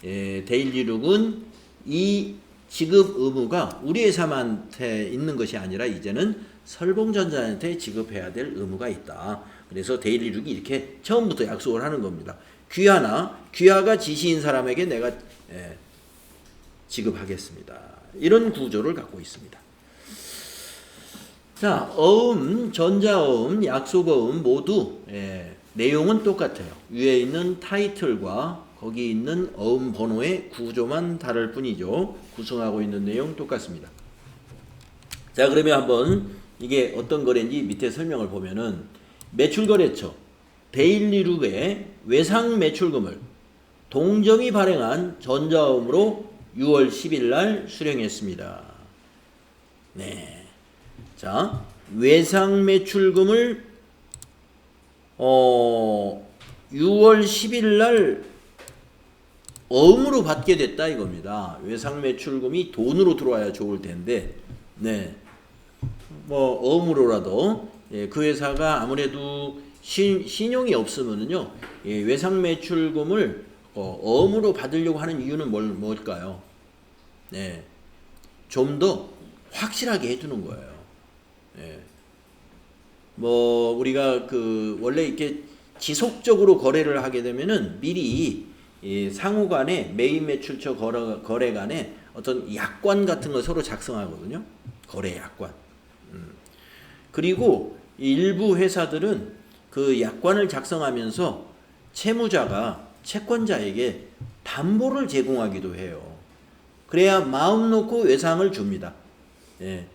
데일리룩은 이 지급 의무가 우리 회사한테 있는 것이 아니라 이제는 설봉전자한테 지급해야 될 의무가 있다. 그래서 데일리룩이 이렇게 처음부터 약속을 하는 겁니다. 귀하가 지시인 사람에게 내가 지급하겠습니다. 이런 구조를 갖고 있습니다. 자, 어음, 전자어음, 약속어음 모두 내용은 똑같아요. 위에 있는 타이틀과 거기 있는 어음 번호의 구조만 다를 뿐이죠. 구성하고 있는 내용 똑같습니다. 자, 그러면 한번 이게 어떤 거래인지 밑에 설명을 보면은 매출거래처 데일리룩의 외상 매출금을 동점이 발행한 전자어음으로 6월 10일 날 수령했습니다. 네. 자, 외상 매출금을 6월 10일 날 어음으로 받게 됐다 이겁니다. 외상 매출금이 돈으로 들어와야 좋을 텐데, 네, 뭐 어음으로라도 그 회사가 아무래도 신용이 없으면은요, 외상 매출금을 어음으로 받으려고 하는 이유는 뭘까요? 네, 좀 더 확실하게 해두는 거예요. 네. 뭐 우리가 원래 이렇게 지속적으로 거래를 하게 되면은 미리 상호간에 매입 매출처 거래 간에 어떤 약관 같은 거 서로 작성하거든요. 거래 약관. 그리고 일부 회사들은 그 약관을 작성하면서 채무자가 채권자에게 담보를 제공하기도 해요. 그래야 마음 놓고 외상을 줍니다. 예.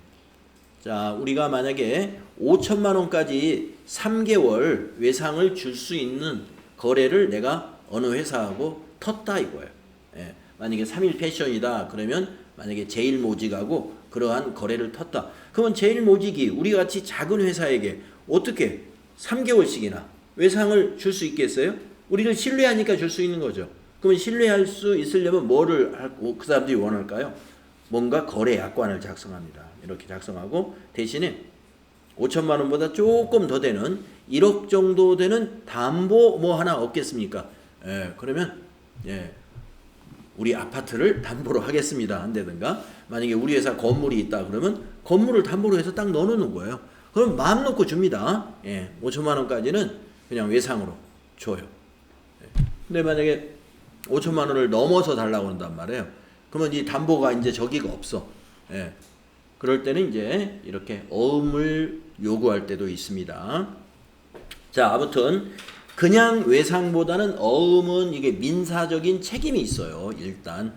자, 우리가 만약에 5천만 원까지 3개월 외상을 줄 수 있는 거래를 내가 어느 회사하고 텄다 이거예요. 예. 만약에 3일패션이다 그러면 만약에 제일모직하고 그러한 거래를 텄다. 그러면 제일모직이 우리 같이 작은 회사에게 어떻게 3개월씩이나 외상을 줄 수 있겠어요? 우리를 신뢰하니까 줄 수 있는 거죠. 그러면 신뢰할 수 있으려면 뭐를 그 사람들이 원할까요? 뭔가 거래 약관을 작성합니다. 이렇게 작성하고 대신에 5천만 원보다 조금 더 되는 1억 정도 되는 담보 뭐 하나 없겠습니까? 그러면 우리 아파트를 담보로 하겠습니다 한다든가, 만약에 우리 회사 건물이 있다 그러면 건물을 담보로 해서 딱 넣어놓는 거예요. 그럼 마음 놓고 줍니다. 5천만 원까지는 그냥 외상으로 줘요. 근데 만약에 5천만 원을 넘어서 달라고 한단 말이에요. 그러면 이 담보가 이제 저기가 없어. 그럴 때는 이제 이렇게 어음을 요구할 때도 있습니다. 자, 아무튼 그냥 외상보다는 어음은 이게 민사적인 책임이 있어요. 일단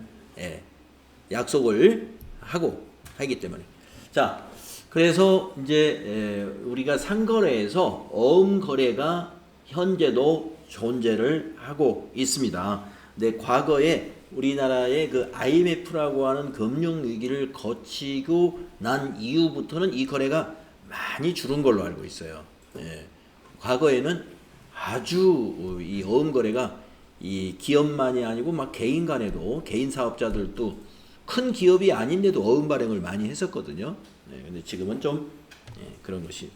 약속을 하기 때문에. 자, 그래서 이제 우리가 상거래에서 어음 거래가 현재도 존재를 하고 있습니다. 근데 과거에 우리나라의 그 IMF라고 하는 금융위기를 거치고 난 이후부터는 이 거래가 많이 줄은 걸로 알고 있어요. 과거에는 아주 이 어음 거래가 이 기업만이 아니고 막 개인 간에도, 개인 사업자들도 큰 기업이 아닌데도 어음 발행을 많이 했었거든요. 근데 지금은 좀 그런 것이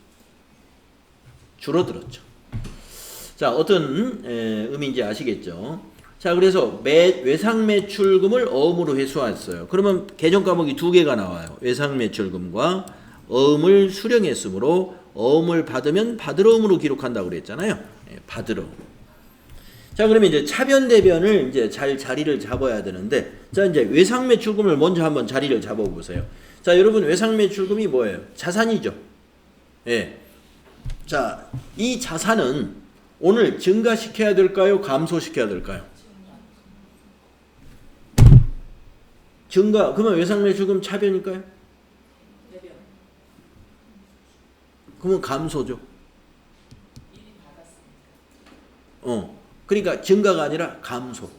줄어들었죠. 자, 어떤 의미인지 아시겠죠? 자, 그래서 외상 매출금을 어음으로 회수했어요. 그러면 계정 과목이 두 개가 나와요. 외상 매출금과 어음을 수령했으므로 어음을 받으면 받으러음으로 기록한다고 그랬잖아요. 받으러음. 자, 그러면 이제 차변 대변을 이제 잘 자리를 잡아야 되는데, 자, 이제 외상 매출금을 먼저 한번 자리를 잡아 보세요. 자, 여러분, 외상 매출금이 뭐예요? 자산이죠. 예. 자, 이 자산은 오늘 증가시켜야 될까요? 감소시켜야 될까요? 증가. 그러면 외상 매출금 차변일까요? 그러면 감소죠. 그러니까 증가가 아니라 감소.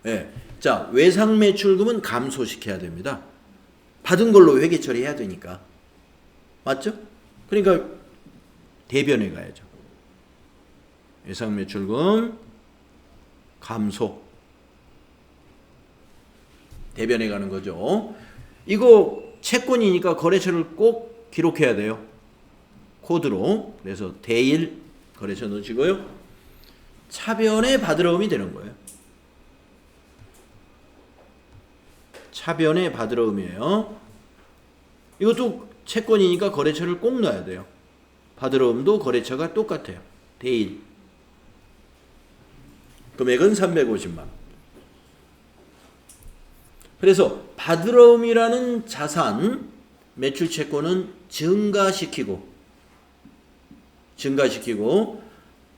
예. 자, 외상 매출금은 감소시켜야 됩니다. 받은 걸로 회계 처리해야 되니까. 맞죠? 그러니까 대변에 가야죠. 외상 매출금 감소. 대변에 가는 거죠. 이거 채권이니까 거래처를 꼭 기록해야 돼요. 코드로. 그래서 대일 거래처 넣으시고요. 차변의 받으러움이 되는 거예요. 차변의 받으러움이에요. 이것도 채권이니까 거래처를 꼭 넣어야 돼요. 받으러움도 거래처가 똑같아요. 대일. 금액은 350만 원. 그래서 받으러움이라는 자산 매출 채권은 증가시키고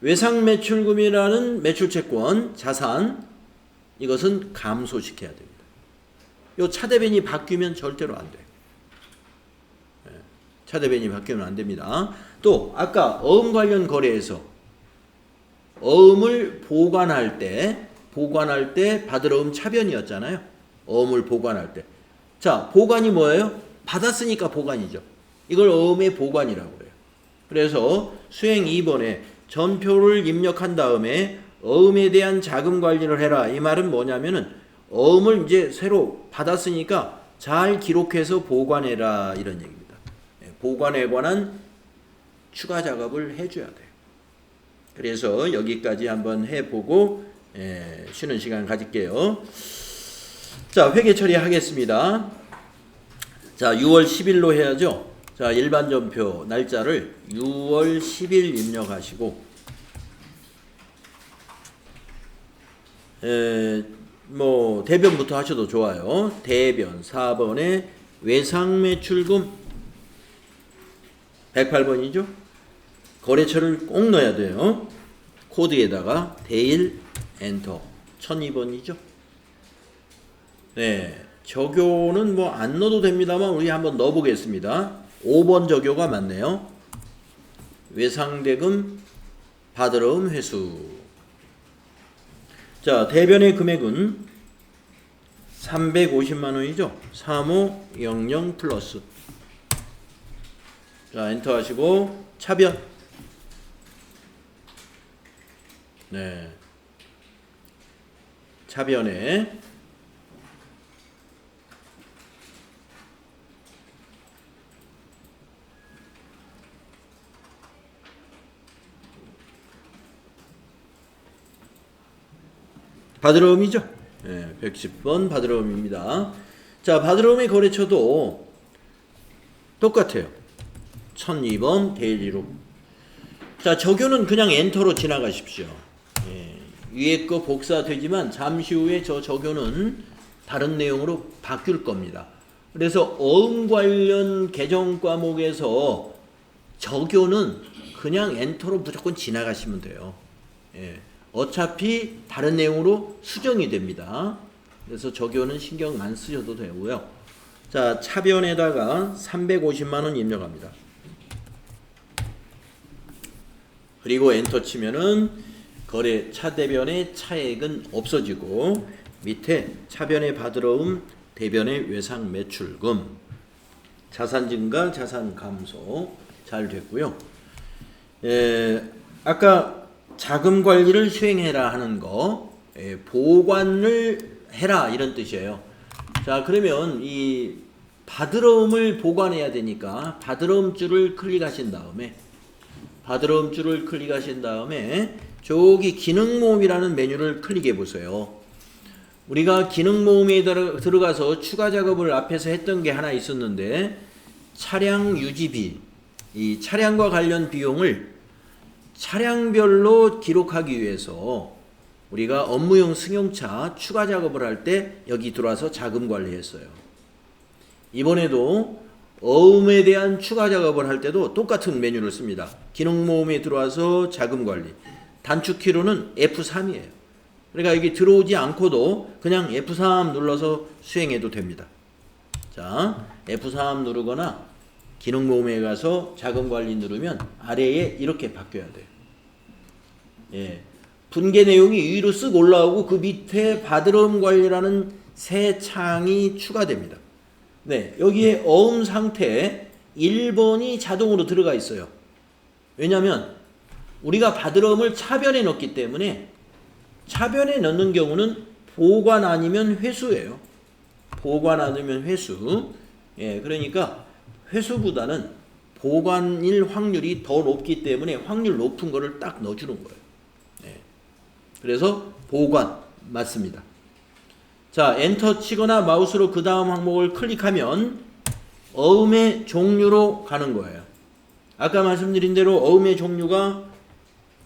외상 매출금이라는 매출 채권 자산 이것은 감소시켜야 됩니다. 요 차대변이 바뀌면 절대로 안 돼요. 차대변이 바뀌면 안 됩니다. 또 아까 어음 관련 거래에서 어음을 보관할 때 받으러움 차변이었잖아요. 어음을 보관할 때. 자, 보관이 뭐예요? 받았으니까 보관이죠. 이걸 어음의 보관이라고 그래요. 그래서 수행 2번에 전표를 입력한 다음에 어음에 대한 자금 관리를 해라. 이 말은 뭐냐면은 어음을 이제 새로 받았으니까 잘 기록해서 보관해라 이런 얘기입니다. 보관에 관한 추가 작업을 해줘야 돼요. 그래서 여기까지 한번 해보고 쉬는 시간 가질게요. 자, 회계 처리하겠습니다. 자, 6월 10일로 해야죠. 자, 일반 전표 날짜를 6월 10일 입력하시고 뭐 대변부터 하셔도 좋아요. 대변 4번에 외상매출금 108번이죠. 거래처를 꼭 넣어야 돼요. 코드에다가 대일 엔터 1002번이죠. 네, 적요는 뭐 안 넣어도 됩니다만 우리 한번 넣어 보겠습니다. 5번 적요가 맞네요. 외상대금 받으러움 회수. 자, 대변의 금액은 350만 원이죠. 3500 플러스. 자, 엔터 하시고 차변. 네. 차변에 받으러움이죠. 네, 110번 받으러움입니다. 자, 받으러움의 거래처도 똑같아요. 1002번 대일이로. 자, 적요는 그냥 엔터로 지나가십시오. 위에 거 복사되지만 잠시 후에 저 적요는 다른 내용으로 바뀔 겁니다. 그래서 어음 관련 계정 과목에서 적요는 그냥 엔터로 무조건 지나가시면 돼요. 어차피 다른 내용으로 수정이 됩니다. 그래서 적요는 신경 안 쓰셔도 되고요. 자, 차변에다가 350만 원 입력합니다. 그리고 엔터 치면은 거래 차대변의 차액은 없어지고 밑에 차변의 받으러움 대변의 외상 매출금 자산 증가 자산 감소 잘 됐고요. 아까 자금 관리를 수행해라 하는 거 보관을 해라 이런 뜻이에요. 자, 그러면 이 받으러움을 보관해야 되니까 받으러움 줄을 클릭하신 다음에 바드럼 줄을 클릭하신 다음에 저기 기능 모음이라는 메뉴를 클릭해 보세요. 우리가 기능 모음에 들어가서 추가 작업을 앞에서 했던 게 하나 있었는데, 차량 유지비, 이 차량과 관련 비용을 차량별로 기록하기 위해서 우리가 업무용 승용차 추가 작업을 할 때 여기 들어와서 자금 관리했어요. 이번에도 어음에 대한 추가 작업을 할 때도 똑같은 메뉴를 씁니다. 기능 모음에 들어와서 자금 관리. 단축키로는 F3이에요. 그러니까 여기 들어오지 않고도 그냥 F3 눌러서 수행해도 됩니다. 자, F3 누르거나 기능 모음에 가서 자금 관리 누르면 아래에 이렇게 바뀌어야 돼요. 예. 분계 내용이 위로 쓱 올라오고 그 밑에 바드럼 관리라는 새 창이 추가됩니다. 네, 여기에 어음 상태 1번이 자동으로 들어가 있어요. 왜냐하면 우리가 바드럼을 차변에 넣기 때문에 차변에 넣는 경우는 보관 아니면 회수예요. 보관 아니면 회수. 예, 그러니까 회수보다는 보관일 확률이 더 높기 때문에 확률 높은 거를 딱 넣어주는 거예요. 예. 그래서 보관 맞습니다. 자, 엔터 치거나 마우스로 그 다음 항목을 클릭하면 어음의 종류로 가는 거예요. 아까 말씀드린 대로 어음의 종류가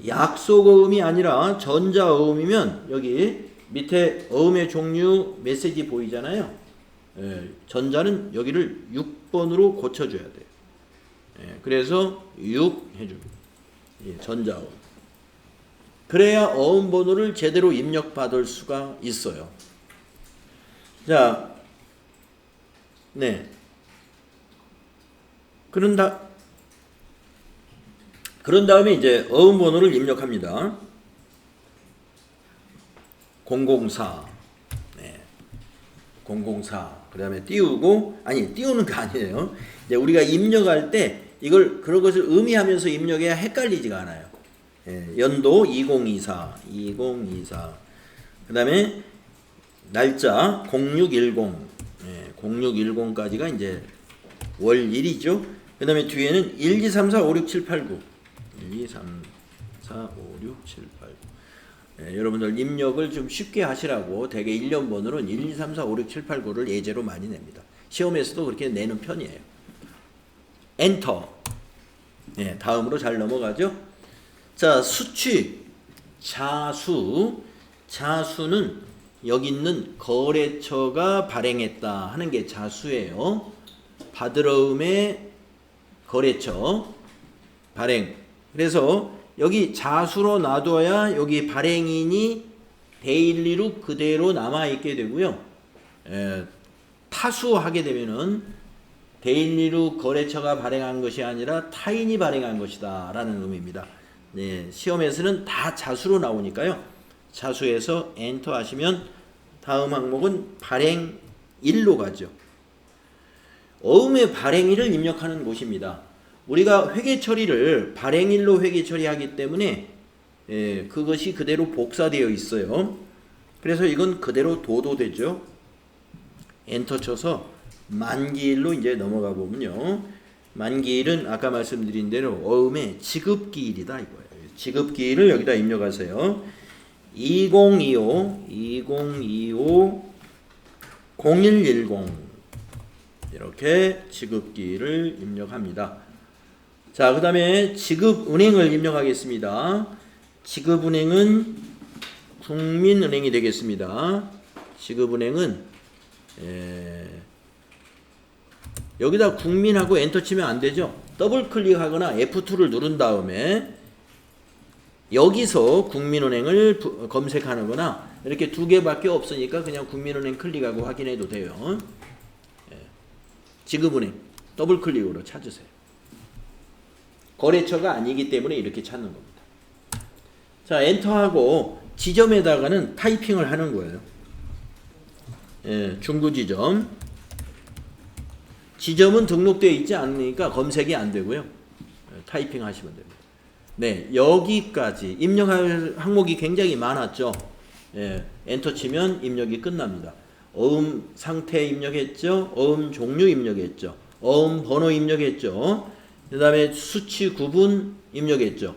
약속어음이 아니라 전자어음이면 여기 밑에 어음의 종류 메시지 보이잖아요. 예, 전자는 여기를 6번으로 고쳐줘야 돼요. 예, 그래서 6 해줍니다. 예, 전자어음. 그래야 어음 번호를 제대로 입력받을 수가 있어요. 자, 네. 그런 다음에 이제 어음 번호를 입력합니다. 004. 네. 004. 그 다음에 띄우고, 아니, 띄우는 거 아니에요. 이제 우리가 입력할 때 이걸, 그런 것을 의미하면서 입력해야 헷갈리지가 않아요. 예, 연도 2024. 그 다음에 날짜 0610. 예, 0610까지가 이제 월일이죠. 그 다음에 뒤에는 1, 2, 3, 4, 5, 6, 7, 8, 9. 1, 2, 3, 4, 5, 6, 7, 8, 9. 예, 여러분들 입력을 좀 쉽게 하시라고 대개 1년 번호는 1, 2, 3, 4, 5, 6, 7, 8, 9를 예제로 많이 냅니다. 시험에서도 그렇게 내는 편이에요. 엔터. 예, 다음으로 잘 넘어가죠. 자, 수취, 자수. 자수는 여기 있는 거래처가 발행했다 하는 게 자수예요. 바드러움의 거래처 발행. 그래서 여기 자수로 놔둬야 여기 발행인이 데일리로 그대로 남아있게 되고요. 타수하게 되면은 데일리로 거래처가 발행한 것이 아니라 타인이 발행한 것이다 라는 의미입니다. 네, 시험에서는 다 자수로 나오니까요. 자수에서 엔터 하시면 다음 항목은 발행일로 가죠. 어음의 발행일을 입력하는 곳입니다. 우리가 회계 처리를 발행일로 회계 처리하기 때문에 그것이 그대로 복사되어 있어요. 그래서 이건 그대로 도도되죠. 엔터 쳐서 만기일로 이제 넘어가 보면요. 만기일은 아까 말씀드린 대로 어음의 지급기일이다 이거예요. 지급기일을 여기다 입력하세요. 2025 0110 이렇게 지급기일을 입력합니다. 자, 그 다음에 지급은행을 입력하겠습니다. 지급은행은 국민은행이 되겠습니다. 지급은행은 여기다 국민하고 엔터 치면 안 되죠. 더블 클릭하거나 F2를 누른 다음에 여기서 국민은행을 검색하거나 이렇게 두 개밖에 없으니까 그냥 국민은행 클릭하고 확인해도 돼요. 지급은행 더블 클릭으로 찾으세요. 거래처가 아니기 때문에 이렇게 찾는 겁니다. 자, 엔터하고 지점에다가는 타이핑을 하는 거예요. 중구지점. 지점은 등록되어 있지 않으니까 검색이 안 되고요. 타이핑 하시면 됩니다. 네, 여기까지 입력할 항목이 굉장히 많았죠. 엔터 치면 입력이 끝납니다. 어음 상태 입력했죠. 어음 종류 입력했죠. 어음 번호 입력했죠. 그 다음에 수치 구분 입력했죠.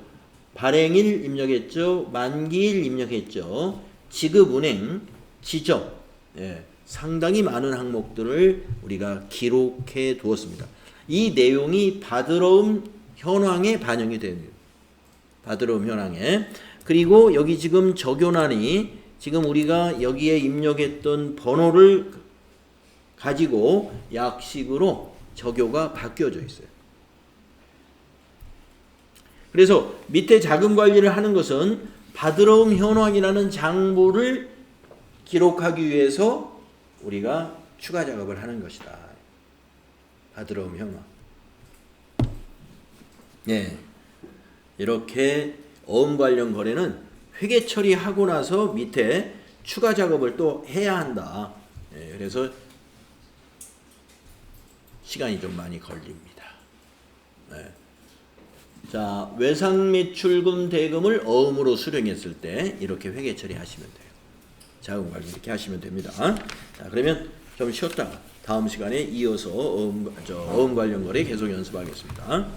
발행일 입력했죠. 만기일 입력했죠. 지급 운행, 지적, 예, 상당히 많은 항목들을 우리가 기록해 두었습니다. 이 내용이 바드러움 현황에 반영이 됩니다. 바드러움 현황에. 그리고 여기 지금 적요란이 지금 우리가 여기에 입력했던 번호를 가지고 약식으로 적요가 바뀌어져 있어요. 그래서 밑에 자금 관리를 하는 것은 바드러움 현황이라는 장부를 기록하기 위해서 우리가 추가 작업을 하는 것이다. 바드러움 현황. 예. 이렇게 어음 관련 거래는 회계 처리하고 나서 밑에 추가 작업을 또 해야 한다. 예, 그래서 시간이 좀 많이 걸립니다. 예. 자, 외상 매출금 대금을 어음으로 수령했을 때 이렇게 회계 처리하시면 돼요. 자금 관리 이렇게 하시면 됩니다. 자, 그러면 좀 쉬었다가 다음 시간에 이어서 어음 관련 거래 계속 연습하겠습니다.